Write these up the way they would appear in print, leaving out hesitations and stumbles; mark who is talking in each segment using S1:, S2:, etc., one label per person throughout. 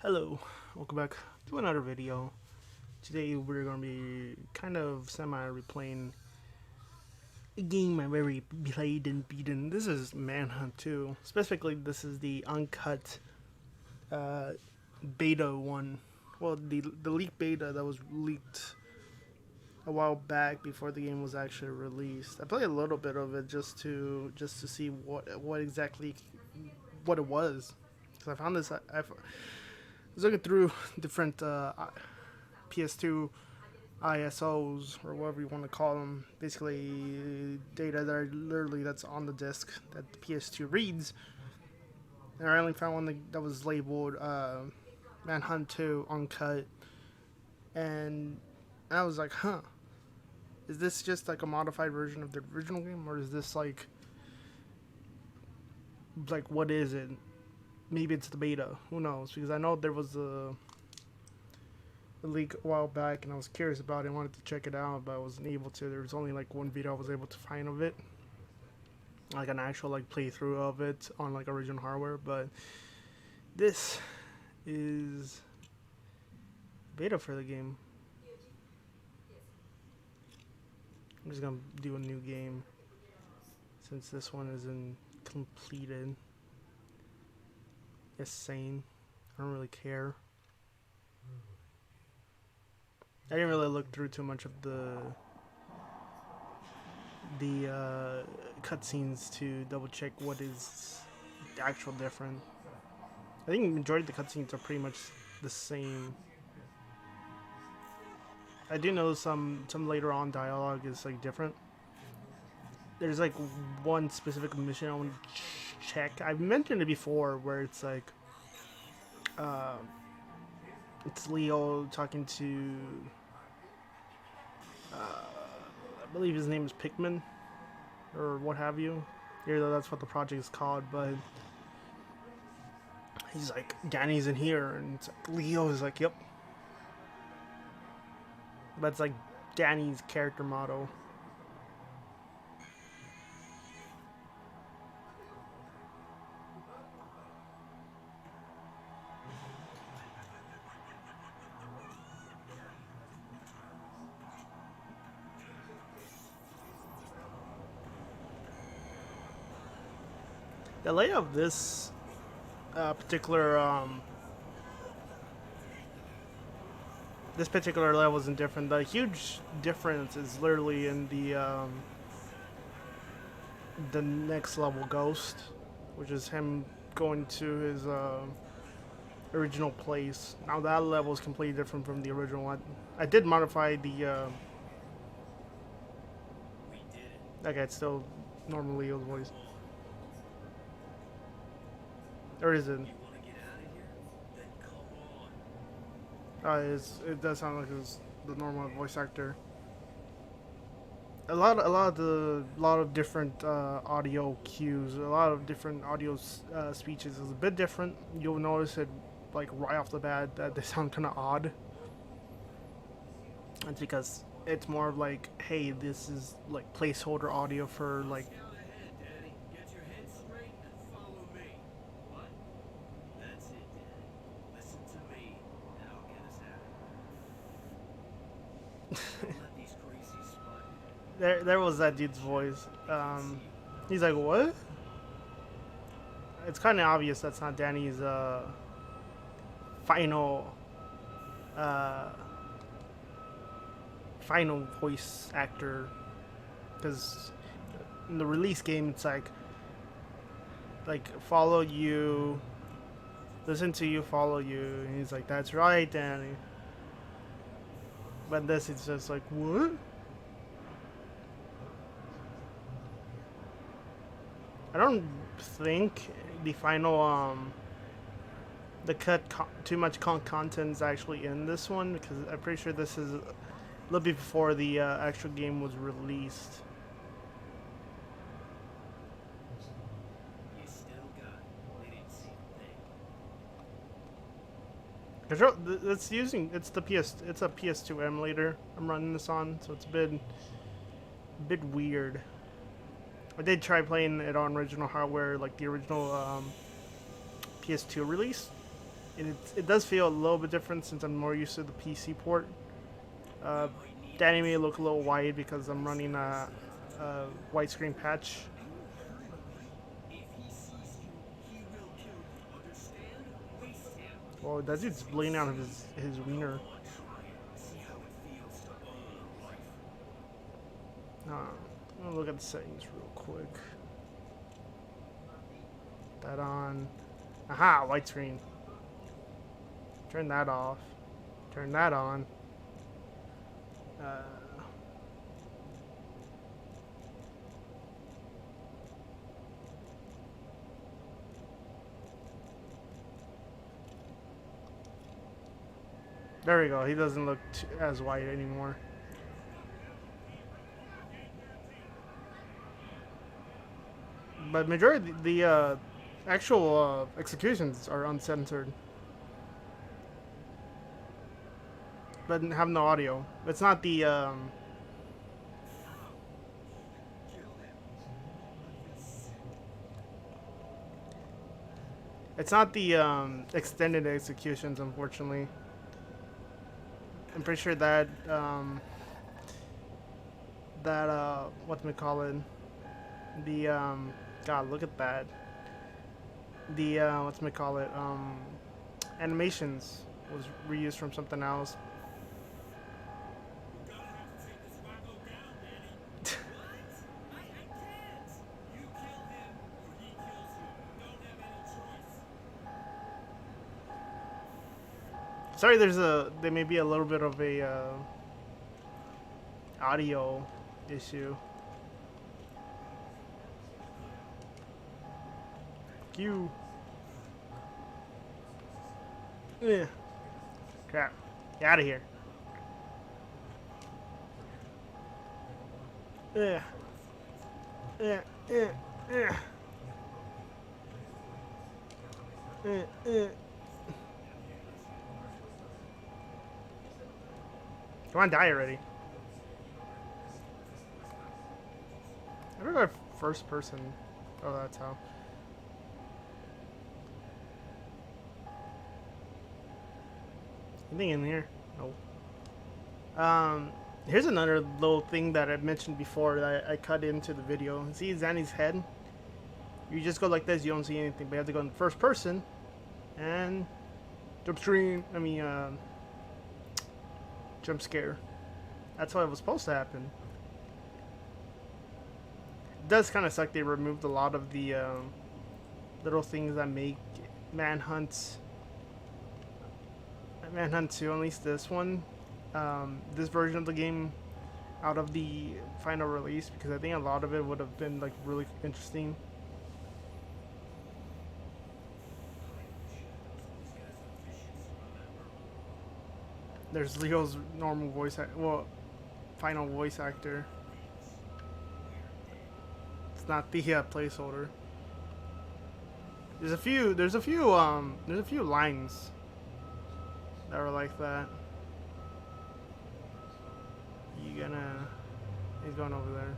S1: Hello, welcome back to another video. Today we're going to be kind of semi-replaying a game I very played and beaten. This is Manhunt 2. Specifically, this is the uncut uh, beta one. Well, the leaked beta that was leaked a while back before the game was actually released. I played a little bit of it just to see what exactly what it was. Because I found this I was looking through different PS2 ISOs or whatever you want to call them, basically data that are literally that's on the disk that the PS2 reads. And I only found one that was labeled Manhunt 2 Uncut, and I was like, huh, is this just like a modified version of the original game, or is this like what is it? Maybe it's the beta. Who knows? Because I know there was a leak a while back, and I was curious about it. I wanted to check it out, but I wasn't able to. There was only like one video I was able to find of it, like an actual like playthrough of it on like original hardware. But this is beta for the game. I'm just gonna do a new game since this one isn't completed. It's sane. I don't really care. I didn't really look through too much of the cutscenes to double check what is the actual different. I think the majority of the cutscenes are pretty much the same. I do know some later on dialogue is like different. There's like one specific mission I want to check. I've mentioned it before, where it's like it's Leo talking to I believe his name is Pikmin or what have you. Here, though, that's what the project is called, but he's like, Danny's in here, and it's like, Leo is like, yep. That's like Danny's character motto. The layout of this particular level isn't different. The huge difference is literally in the next level, Ghost, which is him going to his original place. Now that level is completely different from the original one. I did modify the. Okay, it's still normally Leo's voice. Or is it? It does sound like it's the normal voice actor. A lot of different audio cues, a lot of different audio speeches is a bit different. You'll notice it like right off the bat that they sound kind of odd. It's because it's more of like, hey, this is like placeholder audio for like. There was that dude's voice. He's like, what? It's kind of obvious that's not Danny's final uh, final voice actor, because in the release game it's like follow you, listen to you, follow you, and he's like, that's right, Danny. But this it's just like, what? I don't think the final the too much content is actually in this one, because I'm pretty sure this is a little bit before the actual game was released. It's a PS2 emulator I'm running this on, so it's a bit weird. I did try playing it on original hardware, like the original PS2 release. And it does feel a little bit different since I'm more used to the PC port. Uh, the anime look a little wide because I'm running a widescreen patch. Oh, that dude's bleeding out of his wiener. I'm gonna look at the settings real quick. That on. Aha, widescreen. Turn that off. Turn that on. There we go. He doesn't look as white anymore. But majority the actual executions are uncensored, but have no audio. It's not the extended executions, unfortunately. I'm pretty sure that whatchamacallit, the God, look at that. The whatchamacallit, animations was reused from something else. Sorry, there may be a little bit of a audio issue. You. Yeah. Crap. Get out of here. Yeah. Yeah. Yeah. Yeah. Yeah. Come on, die already. I don't know, first person. Oh, that's how. Anything in here? No. Here's another little thing that I mentioned before that I cut into the video. See Zanny's head? You just go like this, you don't see anything, but you have to go in first person and jump screen. Jump scare. That's what was supposed to happen. It does kind of suck they removed a lot of the little things that make Manhunt 2, at least this one, this version of the game, out of the final release, because I think a lot of it would have been like really interesting. There's Leo's normal voice, final voice actor. It's not the placeholder. There's a few lines that were like that. He's going over there.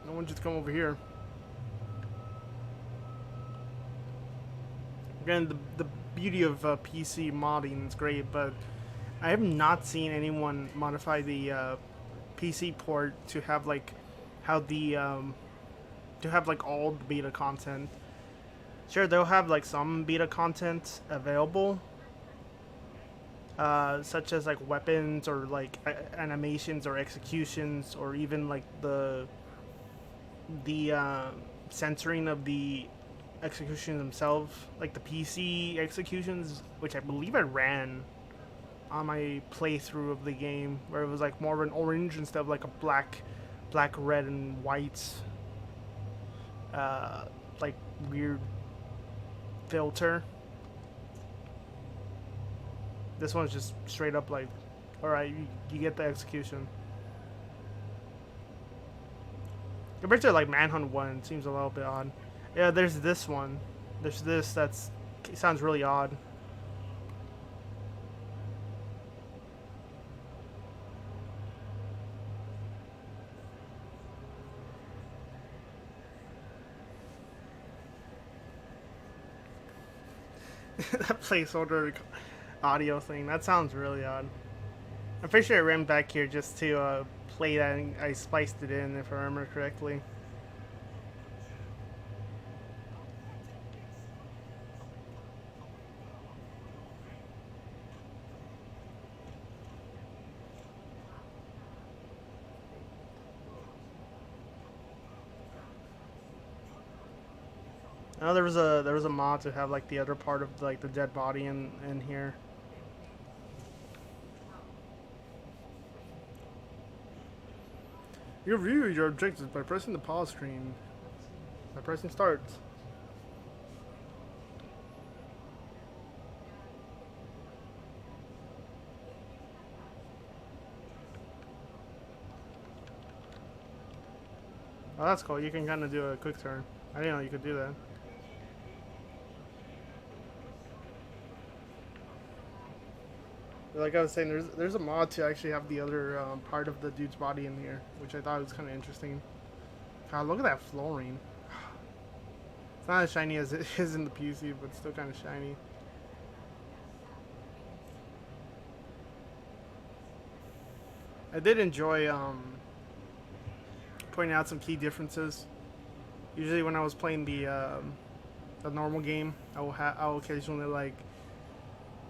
S1: No one just come over here. Again, the beauty of PC modding is great, but I have not seen anyone modify the PC port to have like how the to have like all the beta content. Sure, they'll have like some beta content available, such as like weapons or like animations or executions, or even like the censoring of the executions themselves, like the PC executions, which I believe I ran on my playthrough of the game, where it was like more of an orange instead of like a black, red, and white, like weird filter. This one's just straight up like, alright, you get the execution. Compared to like Manhunt 1, it seems a little bit odd. Yeah, there's this one. There's this that's sounds really odd. That placeholder audio thing. That sounds really odd. I'm pretty sure I ran back here just to play that and I spliced it in if I remember correctly. I know there was a mod to have like the other part of like the dead body in here. You review your objectives by pressing the pause screen. By pressing start. Oh, that's cool. You can kind of do a quick turn. I didn't know you could do that. Like I was saying, there's a mod to actually have the other part of the dude's body in here, which I thought was kind of interesting. God, look at that flooring. It's not as shiny as it is in the PC, but still kind of shiny. I did enjoy pointing out some key differences. Usually, when I was playing the normal game, I will occasionally like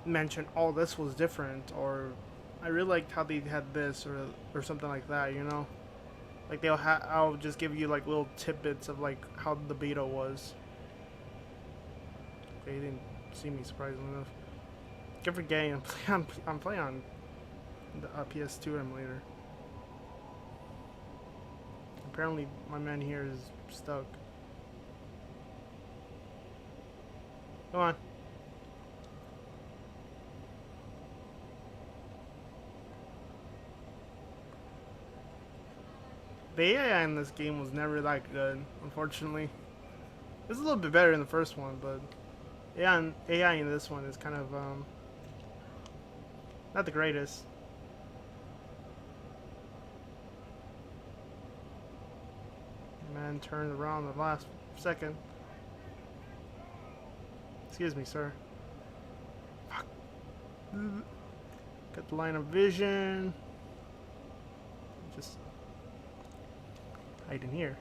S1: mention, "Oh, this was different," or "I really liked how they had this," or something like that. You know, like I'll just give you like little tidbits of like how the beta was. Okay, he didn't see me, surprisingly enough. Keep forgetting I'm playing on the PS2 emulator. Apparently, my man here is stuck. Come on. The AI in this game was never that good, unfortunately. It's a little bit better in the first one, but AI in this one is kind of not the greatest. Man turned around the last second. Excuse me, sir. Fuck. Got the line of vision. Just hide in here.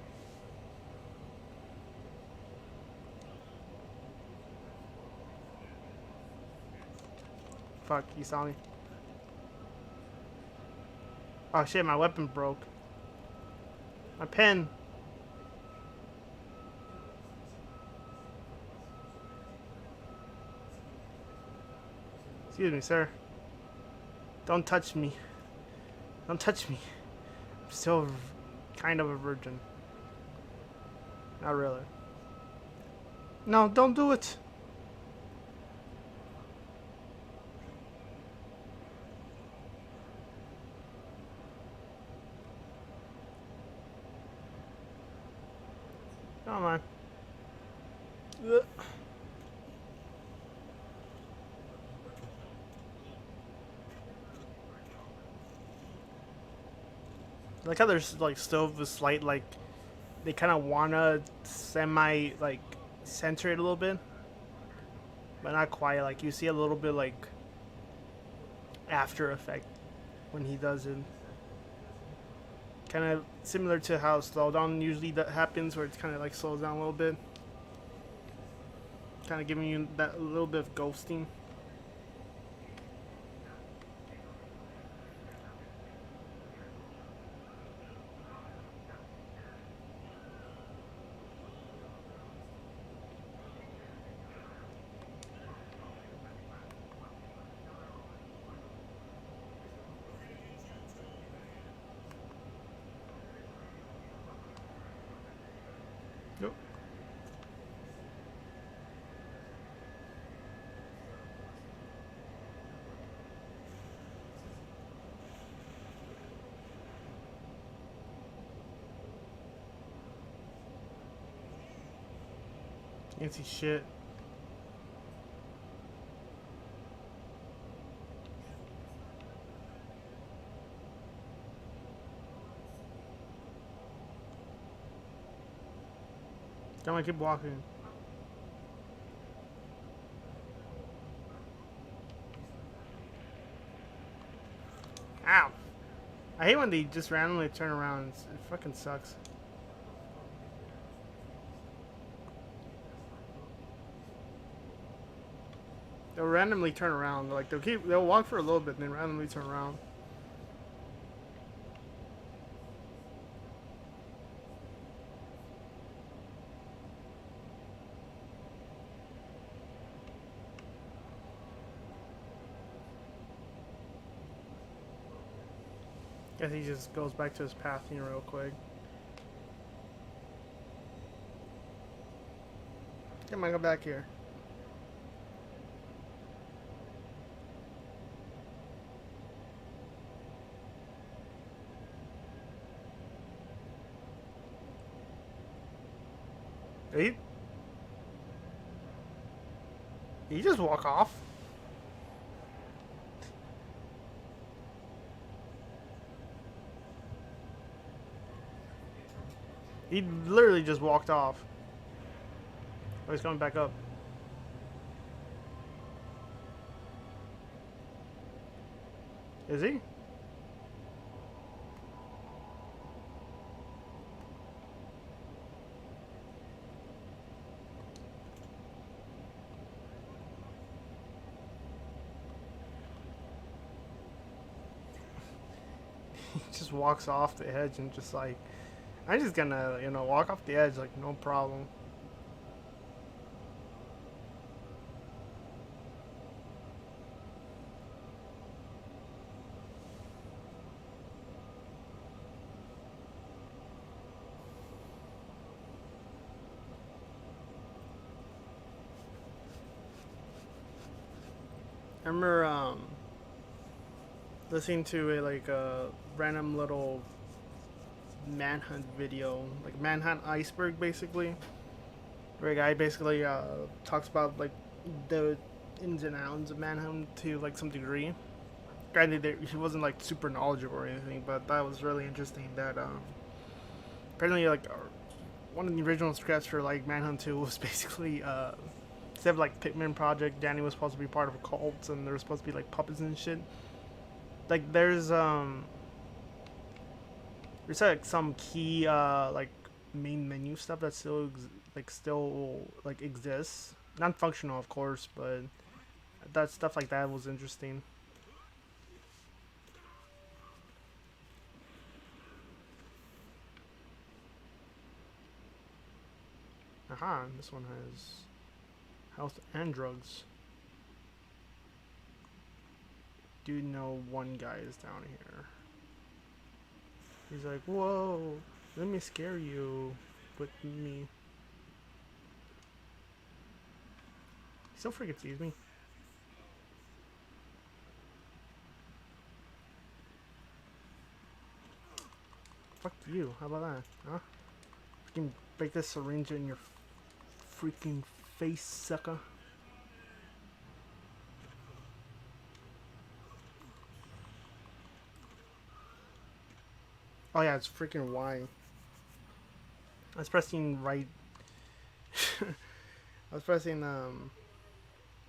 S1: Fuck, you saw me. Oh shit, my weapon broke. My pen. Excuse me, sir. Don't touch me. Don't touch me. I'm still kind of a virgin. Not really. No, don't do it. Come on. Ugh. I like how there's like still this slight like they kind of wanna semi like center it a little bit, but not quite. Like you see a little bit like after effect when he does it. Kind of similar to how slowdown usually that happens, where it's kind of like slows down a little bit, kind of giving you that little bit of ghosting. Yep. Can't see shit. Come on, keep walking. hate when they just randomly turn around. It fucking sucks. They'll randomly turn around. Like they'll walk for a little bit and then randomly turn around. Guess he just goes back to his path here real quick. Come on, go back here. Did he just walk off? He literally just walked off. Oh, he's coming back up. Is he? He just walks off the edge and just like, I'm just gonna, you know, walk off the edge like no problem. I remember listening to a random little Manhunt video, like Manhunt Iceberg basically, where a guy basically talks about like the ins and outs of Manhunt to like some degree. Granted, he wasn't like super knowledgeable or anything, but that was really interesting. That apparently like one of the original scripts for like Manhunt 2 was basically instead of like Pikmin Project, Danny was supposed to be part of a cult, and there was supposed to be like puppets and shit. Like there's like some key like main menu stuff that still exists. Non functional, of course, but that stuff like that was interesting. Aha, this one has health and drugs. Do know one guy is down here. He's like, whoa, let me scare you with me. He still freaking sees me. Fuck you, how about that, huh? Freaking break this syringe in your freaking face, sucker. Oh yeah, it's freaking Y. I was pressing right. I was pressing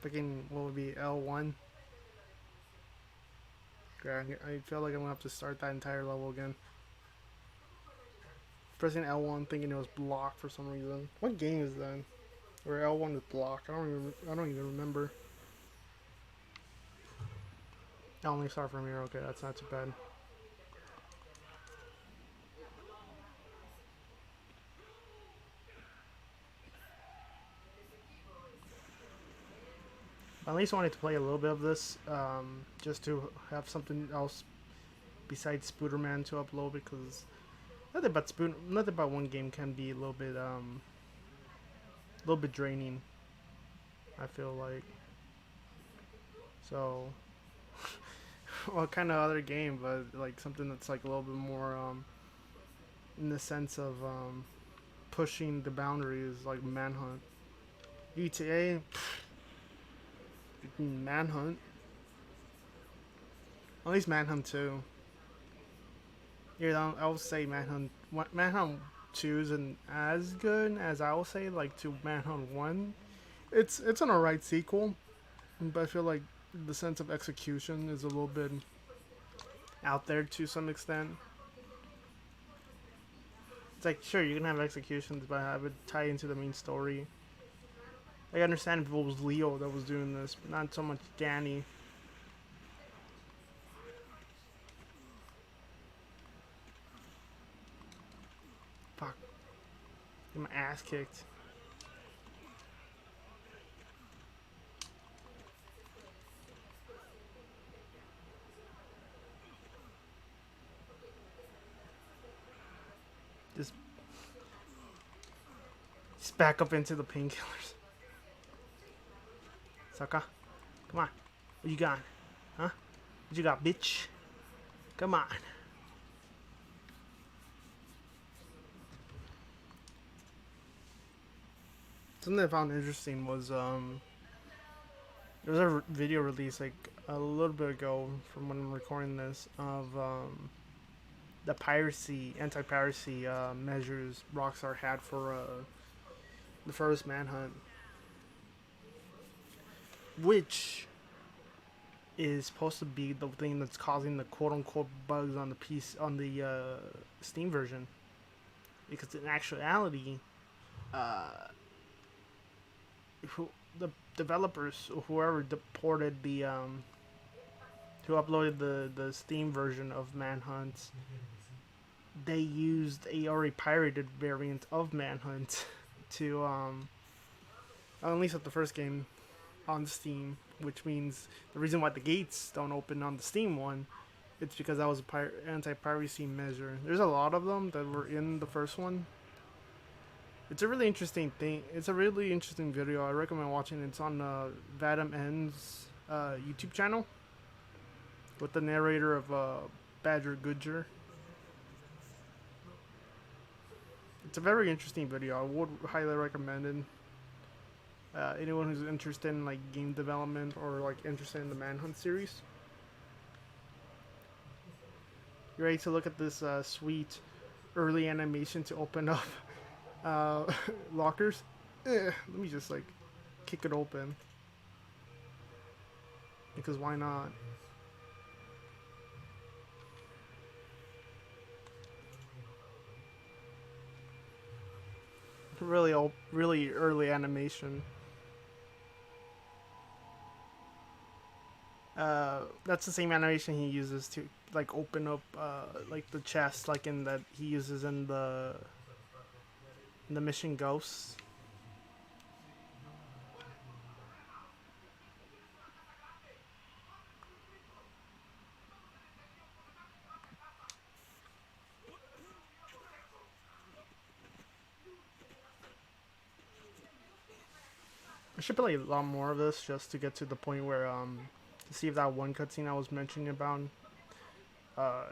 S1: freaking what would be L1. Yeah, I feel like I'm gonna have to start that entire level again. Pressing L1, thinking it was block for some reason. What game is that? Where L1 is block? I don't even remember. I only start from here. Okay, that's not too bad. I at least wanted to play a little bit of this, just to have something else besides Spooderman to upload, because nothing but one game can be a little bit draining, I feel like. So, what kind of other game, but like something that's like a little bit more in the sense of pushing the boundaries, like Manhunt, ETA. Manhunt. At least Manhunt 2. Yeah, I would say Manhunt 2 isn't as good as I would say like to Manhunt 1. It's an alright sequel, but I feel like the sense of execution is a little bit out there to some extent. It's like, sure, you can have executions, but I would tie into the main story. I understand if it was Leo that was doing this, but not so much Danny. Fuck. Get my ass kicked. Just back up into the painkillers. Sucker. Come on. What you got? Huh? What you got, bitch? Come on. Something I found interesting was there was a video release like a little bit ago from when I'm recording this of the piracy, anti-piracy measures Rockstar had for the first Manhunt, which is supposed to be the thing that's causing the quote-unquote bugs on the piece on the Steam version, because in actuality, the developers, whoever ported the who uploaded the Steam version of Manhunt, they used a already pirated variant of Manhunt to at least at the first game on Steam, which means the reason why the gates don't open on the Steam one, it's because that was a anti-piracy measure. There's a lot of them that were in the first one. It's a really interesting thing. It's a really interesting video. I recommend watching it. It's on Vadam N's YouTube channel with the narrator of Badger Goodger. It's a very interesting video. I would highly recommend it. Anyone who's interested in like game development or like interested in the Manhunt series. You ready to look at this sweet early animation to open up lockers? Let me just like kick it open, because why not? Really early animation. That's the same animation he uses to like open up like the chest, like in that he uses in the Mission Ghosts. I should play a lot more of this just to get to the point where to see if that one cutscene I was mentioning about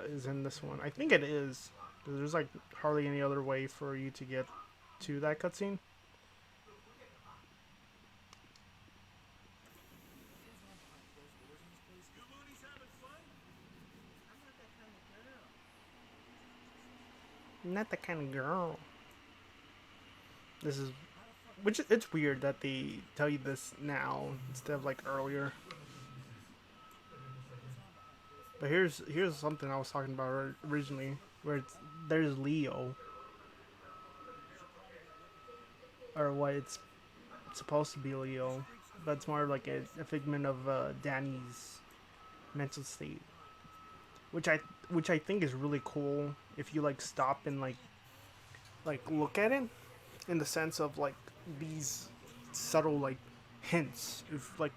S1: is in this one. I think it is, because there's like hardly any other way for you to get to that cutscene. Not that kind of girl. This is, which it's weird that they tell you this now instead of like earlier. But here's something I was talking about originally, where there's Leo, or what it's supposed to be Leo, but it's more like a figment of Danny's mental state, which I think is really cool if you like stop and like look at it in the sense of like these subtle like hints.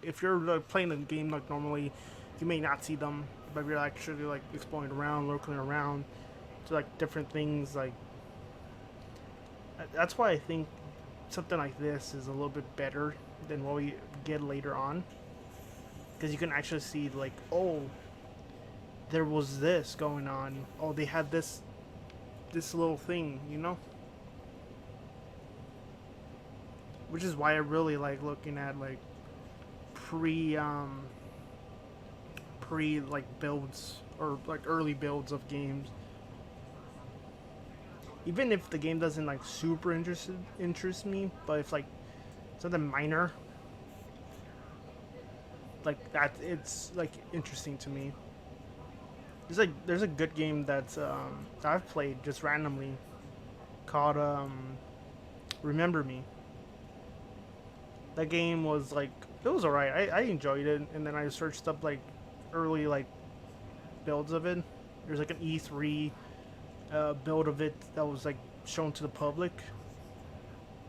S1: If you're like playing the game like normally, you may not see them, but you're actually like exploring around, looking around to like different things. Like that's why I think something like this is a little bit better than what we get later on, because you can actually see like, oh, there was this going on. Oh, they had this little thing, you know? Which is why I really like looking at like pre like builds, or like early builds of games. Even if the game doesn't like super interest me, but if like something minor like that, it's like interesting to me. there's a good game that's that I've played just randomly called Remember Me. That game was like it was alright. I enjoyed it, and then I searched up like early like builds of it. There's like an E3 build of it that was like shown to the public,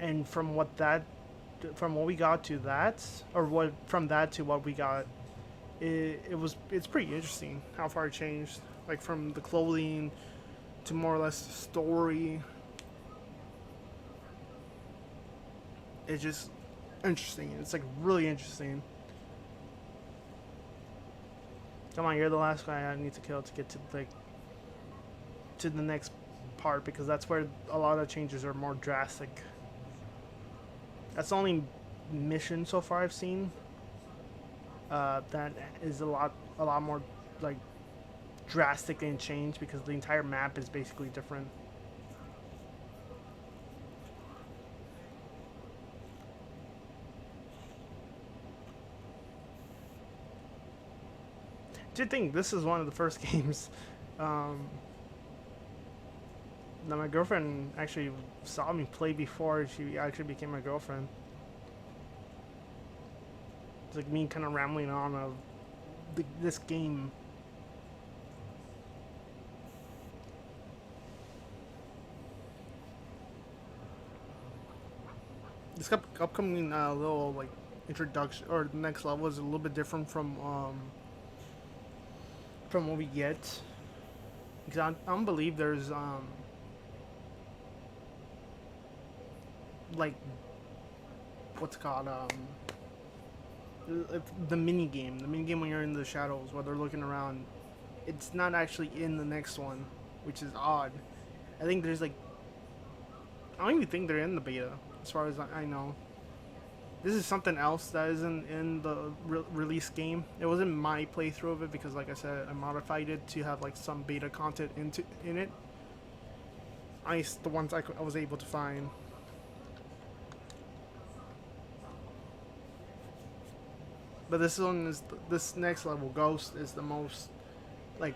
S1: and from what we got to that, or what from that to what we got, it's pretty interesting how far it changed. Like from the clothing to more or less the story. It's just interesting. It's like really interesting. Come on, you're the last guy I need to kill to get to like to the next part because that's where a lot of changes are more drastic. That's the only mission so far I've seen that is a lot more like drastic and change because the entire map is basically different. Do you think this is one of the first games um, that my girlfriend actually saw me play before she actually became my girlfriend? It's like me kind of rambling on of this game. This upcoming little like introduction or the next level is a little bit different from what we get. Because I don't believe there's like what's it called the mini game. The mini game when you're in the shadows while they're looking around. It's not actually in the next one, which is odd. I think there's like I don't even think they're in the beta as far as I know. This is something else that isn't in the release game. It wasn't my playthrough of it because, like I said, I modified it to have like some beta content in it. The ones I was able to find. But this next level, Ghost, is the most like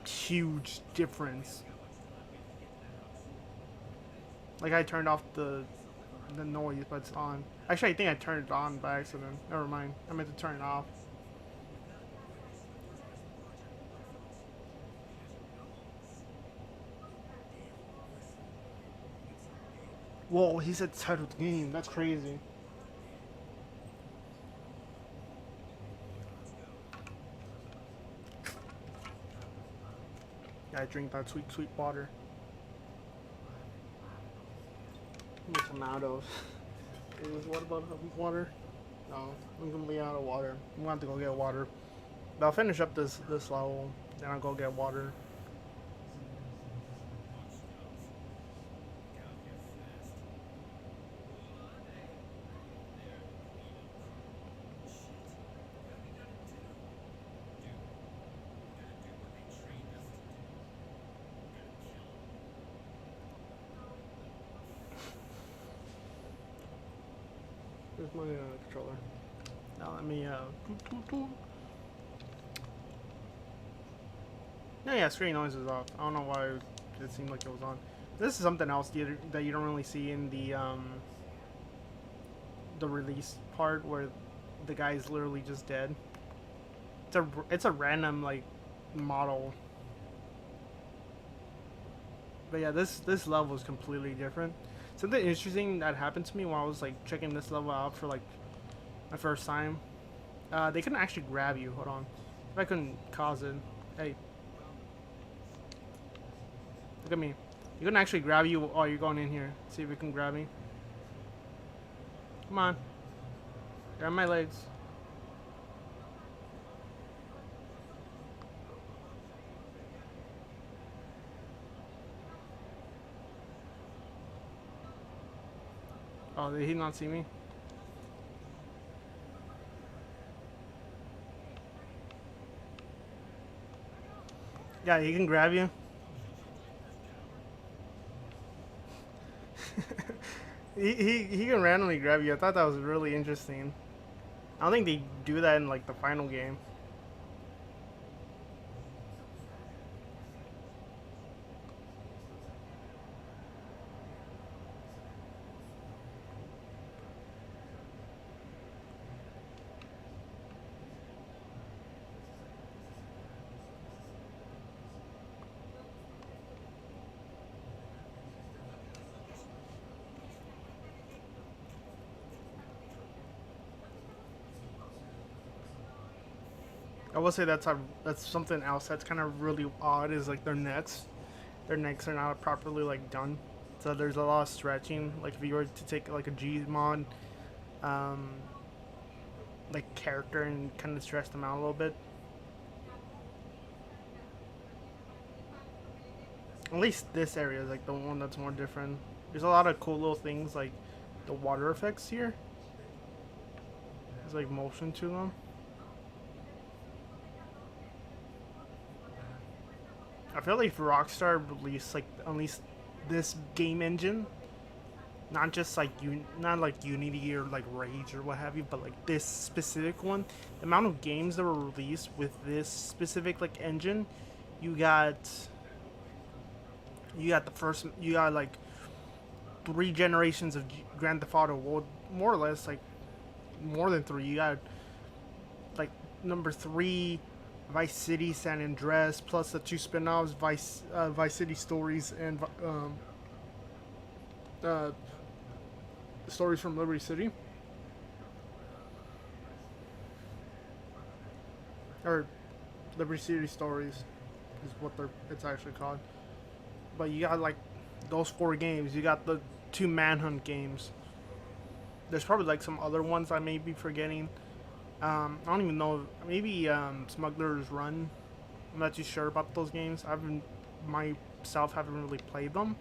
S1: huge difference. Like I turned off the noise, but it's on. Actually, I think I turned it on by accident. Never mind. I meant to turn it off. Whoa, he said title of the game. That's crazy. Yeah, I drink that sweet, sweet water. Which I'm out of. What about water? No, I'm gonna be out of water. I'm gonna have to go get water. But I'll finish up this level, then I'll go get water. Where's my controller? Now let me No, yeah, screen noise is off. I don't know why it seemed like it was on. This is something else that you don't really see in the release part where the guy is literally just dead. It's a random like model. But yeah, this level is completely different. Something interesting that happened to me while I was like checking this level out for like my first time. They couldn't actually grab you. Hold on. If I couldn't cause it. Hey. Look at me. You couldn't actually grab you while you're going in here. See if we can grab me. Come on. Grab my legs. Oh, did he not see me? Yeah, he can grab you. he can randomly grab you. I thought that was really interesting. I don't think they do that in like the final game. I will say that's something else that's kind of really odd is like their necks. Their necks are not properly like done, so there's a lot of stretching. Like if you were to take like a Gmod, um, like character and kind of stretch them out a little bit. At least this area is like the one that's more different. There's a lot of cool little things like the water effects here. There's like motion to them. I feel like if Rockstar released like at least this game engine, not just like not like Unity or like Rage or what have you, but like this specific one, the amount of games that were released with this specific like engine, you got you got like 3 generations of Grand Theft Auto, well, more or less like more than 3. You got like number 3 Vice City San Andreas, plus the 2 spin-offs, Vice City Stories and uh, Stories from Liberty City, or Liberty City Stories is what it's actually called. But you got like those 4 games. You got the 2 Manhunt games. There's probably like some other ones I may be forgetting. I don't even know. Maybe Smuggler's Run. I'm not too sure about those games. I haven't myself haven't really played them,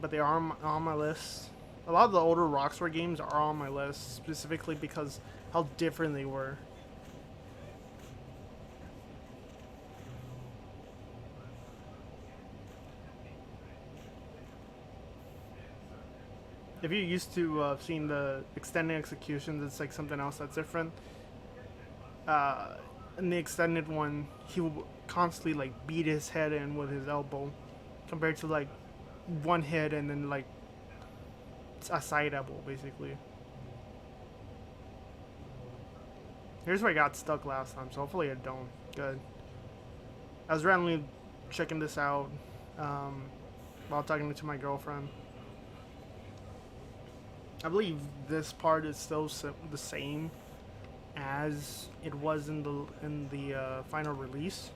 S1: but they are on my list. A lot of the older Rockstar games are on my list specifically because how different they were. If you're used to seeing the extended executions, it's like something else that's different. In the extended one, he would constantly like beat his head in with his elbow, compared to like one hit and then like a side elbow basically. Here's where I got stuck last time, so hopefully I don't. Good. I was randomly checking this out while talking to my girlfriend. I believe this part is still the same as it was in the final release.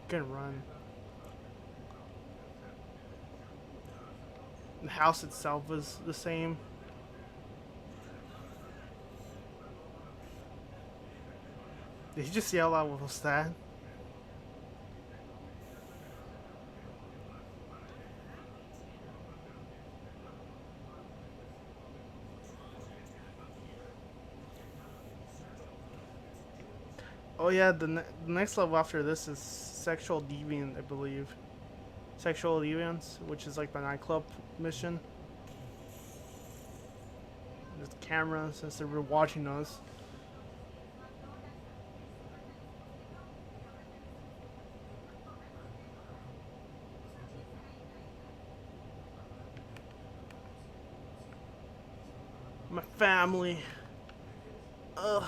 S1: Can run. The house itself is the same. Did you just yell out what was that? Oh yeah, the next level after this is Sexual Deviant, I believe. Sexual Deviants, which is like the nightclub mission. There's the camera since they were watching us. My family. Ugh.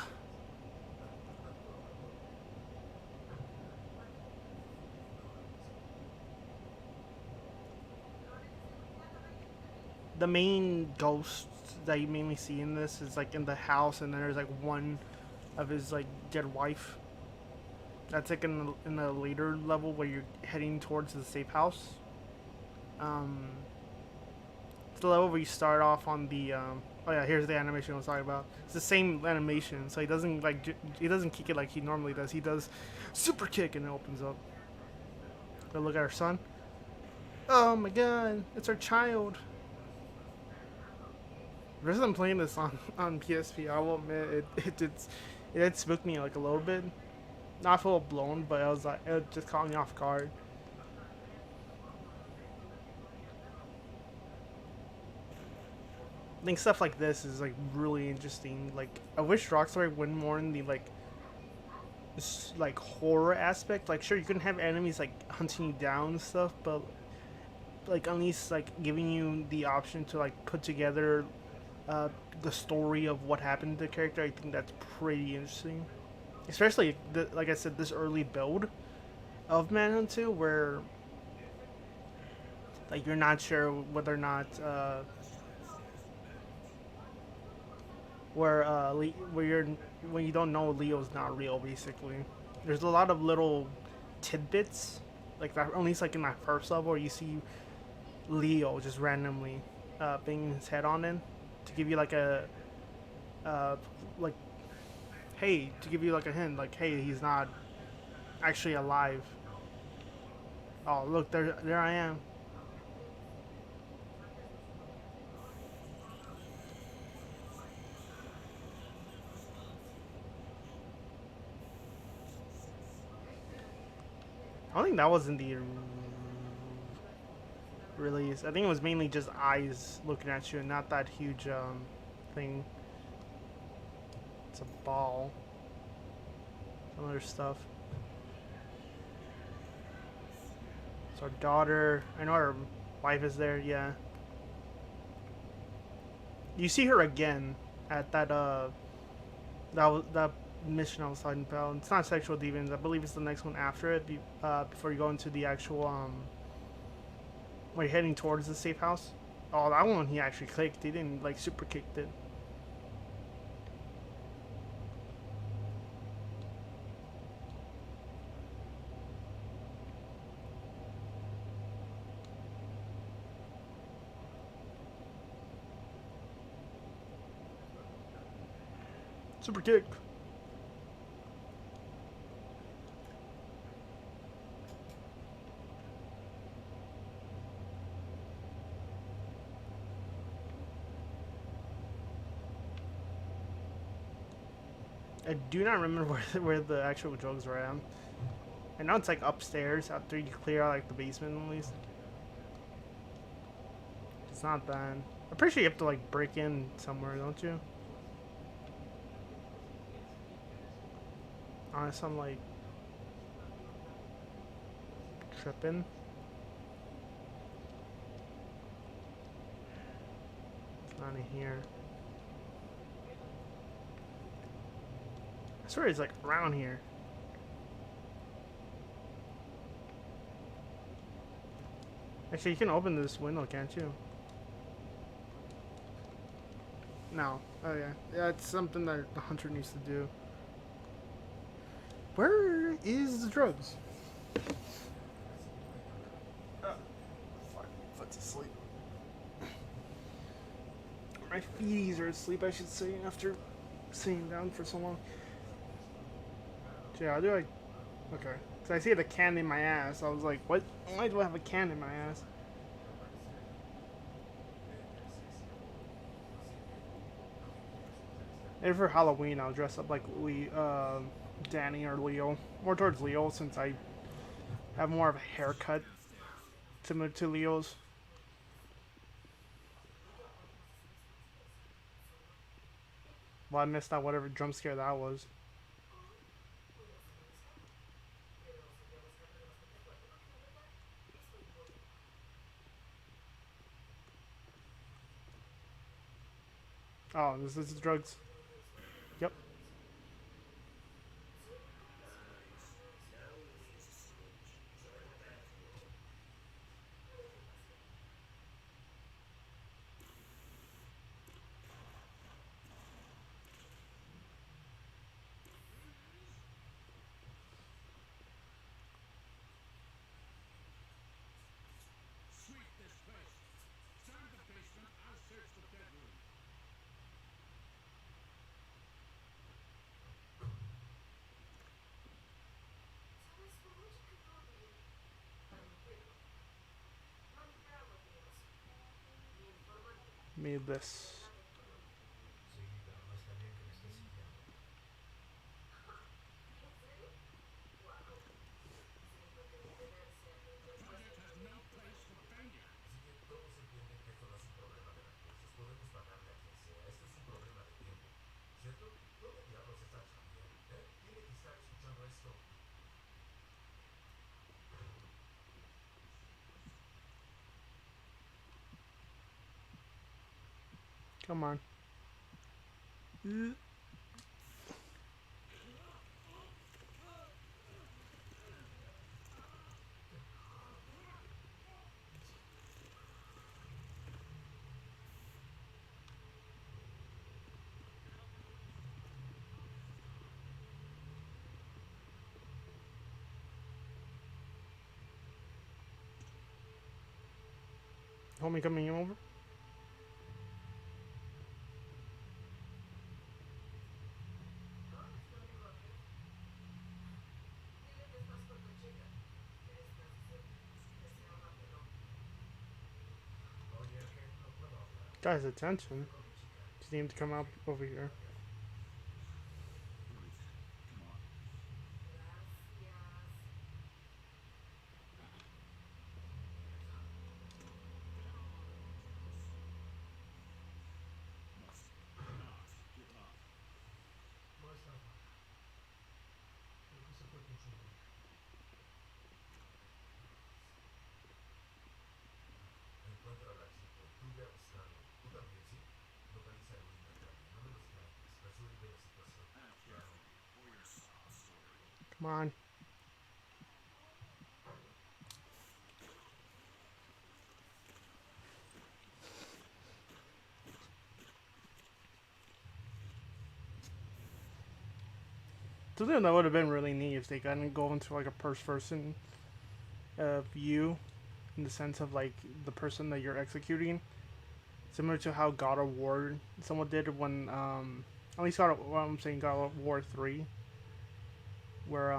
S1: The main ghost that you mainly see in this is like in the house, and then there's like one of his like dead wife. That's like in the later level where you're heading towards the safe house. It's the level where you start off on the oh yeah, here's the animation I was talking about. It's the same animation, so he doesn't like he doesn't kick it like he normally does. He does super kick and it opens up. But look at our son. Oh my god, it's our child. Versus I'm playing this on PSP, I will admit it spooked me like a little bit. Not full blown, but I was like it just caught me off guard. I think stuff like this is like really interesting. Like I wish Rockstar went more in the like horror aspect. Like sure you can have enemies like hunting you down and stuff, but like at least like giving you the option to like put together the story of what happened to the character. I think that's pretty interesting, especially like I said, this early build of Manhunt 2, where like you're not sure whether or not where where you're when you don't know Leo's not real. Basically, there's a lot of little tidbits like that. At least like in that first level, where you see Leo just randomly banging his head on in to give you like a uh, like hey, to give you like a hint, like hey, he's not actually alive. Oh look, there I am. I don't think that was in the release. I think it was mainly just eyes looking at you and not that huge thing. It's a ball. Some other stuff. It's our daughter. I know her wife is there, yeah. You see her again at that mission I was talking about. It's not sexual deviance. I believe it's the next one after it. Before you go into the actual where you're heading towards the safe house. Oh, that one he actually clicked. He didn't like super kicked it. Super kick. I do not remember where the actual drugs were at. I know it's like upstairs after you clear out like the basement at least. It's not bad. I'm pretty sure you have to like break in somewhere, don't you? Unless I'm like tripping. It's not in here. I swear it's like around here. Actually, you can open this window, can't you? No. Oh yeah. Yeah, it's something that the hunter needs to do. Where is the drugs? Fuck. Foot's asleep. My feeties are asleep, I should say, after sitting down for so long. Yeah, I'll do like. Okay. Because I see the can in my ass. I was like, what? Why do I have a can in my ass? Maybe for Halloween, I'll dress up like Danny or Leo. More towards Leo, since I have more of a haircut similar to Leo's. Well, I missed out whatever jump scare that was. Oh, this is drugs. Yep. Made this. Come on. Homie coming over. Guys, attention. Just need him to come out over here. Come on. Something that would have been really neat if they kind of go into like a first-person view, in the sense of like the person that you're executing, similar to how God of War somewhat did when at least God of War 3, where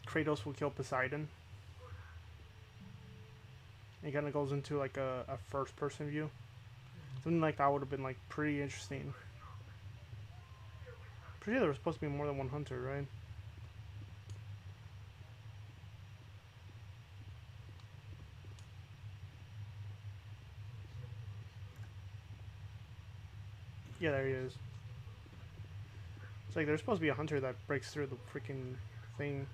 S1: Kratos will kill Poseidon. It kind of goes into like a first-person view. Something like that would have been like pretty interesting. Pretty sure there was supposed to be more than one hunter, right? Yeah, there he is. It's like there's supposed to be a hunter that breaks through the freaking thing.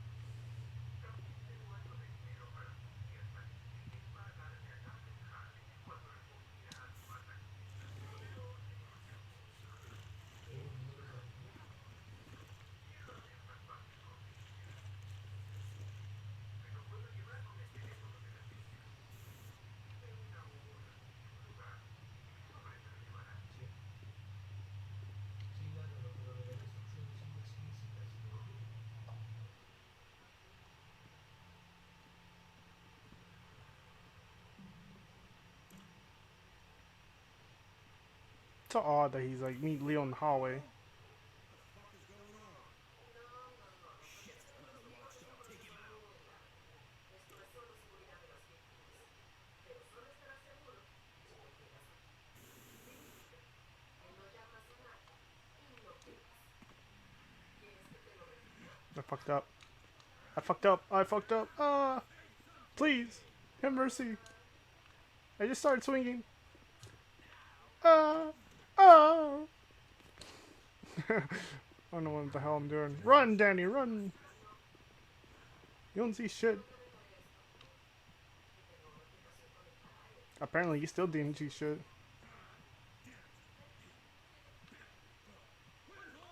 S1: It's so odd that he's like meet Leo in the hallway. I fucked up. I fucked up. I fucked up. Ah! Please! Have mercy. I just started swinging. Ah! Ah! I don't know what the hell I'm doing. Run, Danny, run! You don't see shit. Apparently, you still didn't see shit.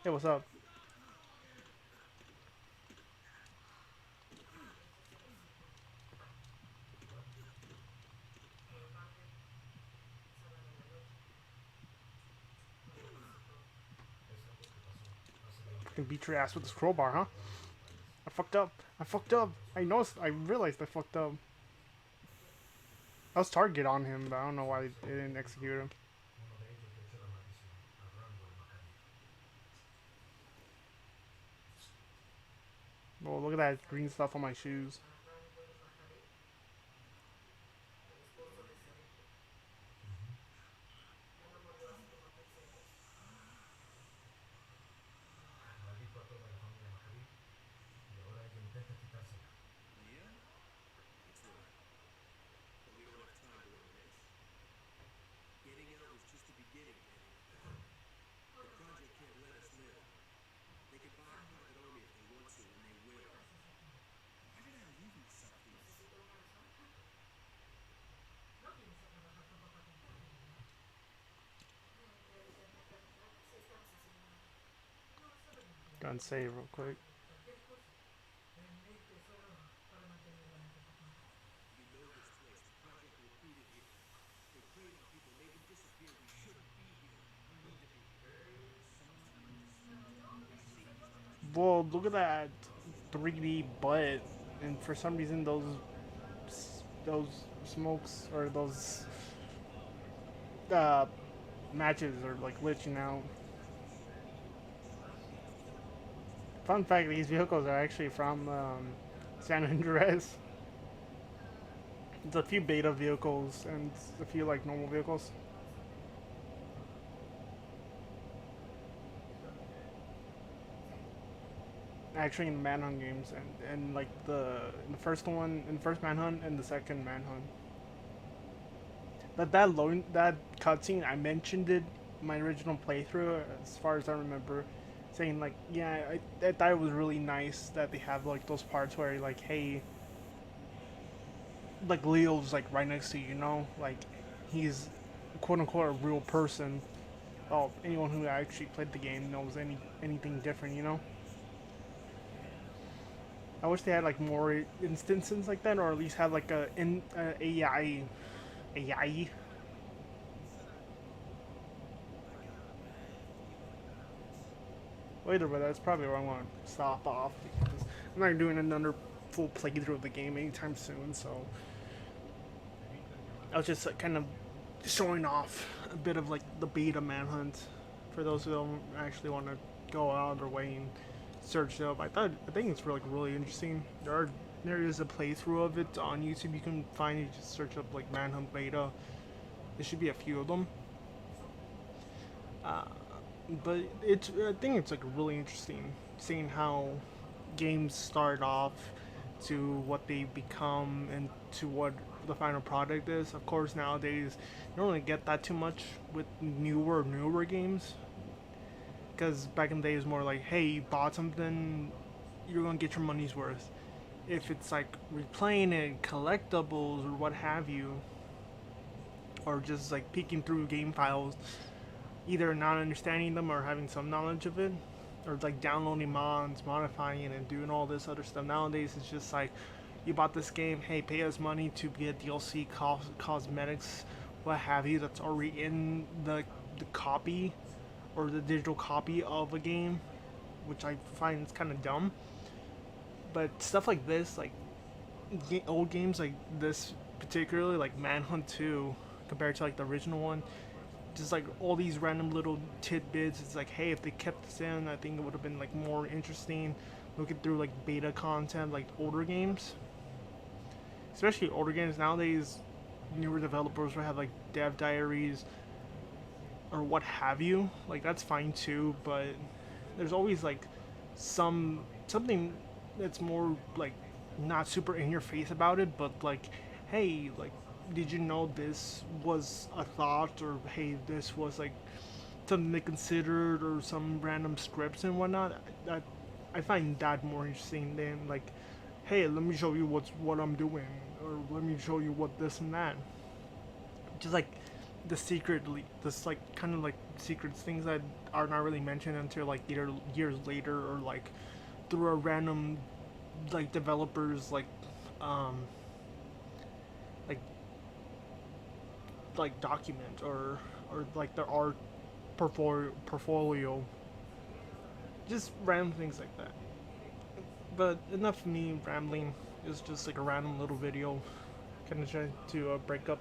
S1: Hey, what's up? Fucking beat your ass with this crowbar, huh? I fucked up. I fucked up. I noticed. I realized I fucked up. I was target on him, but I don't know why they didn't execute him. Oh, look at that green stuff on my shoes. Gun save real quick. Whoa, look at that 3D butt. And for some reason those smokes or those uh, matches are like glitching out. Fun fact: these vehicles are actually from San Andreas. There's a few beta vehicles and a few like normal vehicles. Actually, in the Manhunt games, and like the first one, in the first Manhunt and the second Manhunt. But that cutscene, I mentioned it in my original playthrough, as far as I remember, saying like, yeah, I thought it was really nice that they have like those parts where like, hey, like Leo's like right next to you, you know, like he's quote unquote a real person. Well, anyone who actually played the game knows anything different, you know. I wish they had like more instances like that, or at least have like AI. Later, but that's probably where I want to stop off because I'm not doing another full playthrough of the game anytime soon. So I was just like, kind of showing off a bit of like the beta Manhunt for those who don't actually want to go out of their way and search it up. I think it's really interesting. There is a playthrough of it on YouTube you can find. You just search up like Manhunt beta. There should be a few of them. Uh, but I think it's like really interesting seeing how games start off to what they become and to what the final product is. Of course, nowadays you don't really get that too much with newer games, because back in the day it was more like, hey, you bought something, you're gonna get your money's worth. If it's like replaying it, collectibles or what have you, or just like peeking through game files, either not understanding them or having some knowledge of it, or like downloading mods, modifying it, and doing all this other stuff. Nowadays, it's just like, you bought this game, hey, pay us money to get DLC, cosmetics, what have you, that's already in the copy or the digital copy of a game, which I find is kind of dumb. But stuff like this, like old games like this, particularly like Manhunt 2, compared to like the original one, just like all these random little tidbits. It's like, hey, if they kept this in, I think it would have been like more interesting. Looking through like beta content, like older games, especially older games nowadays. Newer developers will have like dev diaries or what have you. Like that's fine too, but there's always like something that's more like not super in your face about it, but like, hey, like, did you know this was a thought, or hey, this was like something they considered, or some random scripts and whatnot. I find that more interesting than like, hey, let me show you what I'm doing, or let me show you what this and that. Just like this like kind of like secrets, things that are not really mentioned until like either years later, or like through a random like developers um like document, or like their art portfolio, just random things like that. But enough of me rambling. It's just like a random little video, kind of trying to break up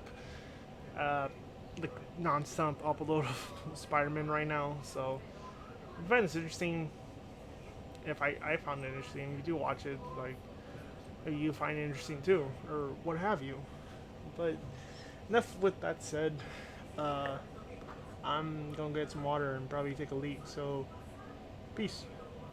S1: uh, the non-stop upload of Spider-Man right now. So if you find this interesting, if I found it interesting, you do watch it, like maybe you find it interesting too, or what have you. But enough with that said. Uh, I'm gonna get some water and probably take a leak. So peace.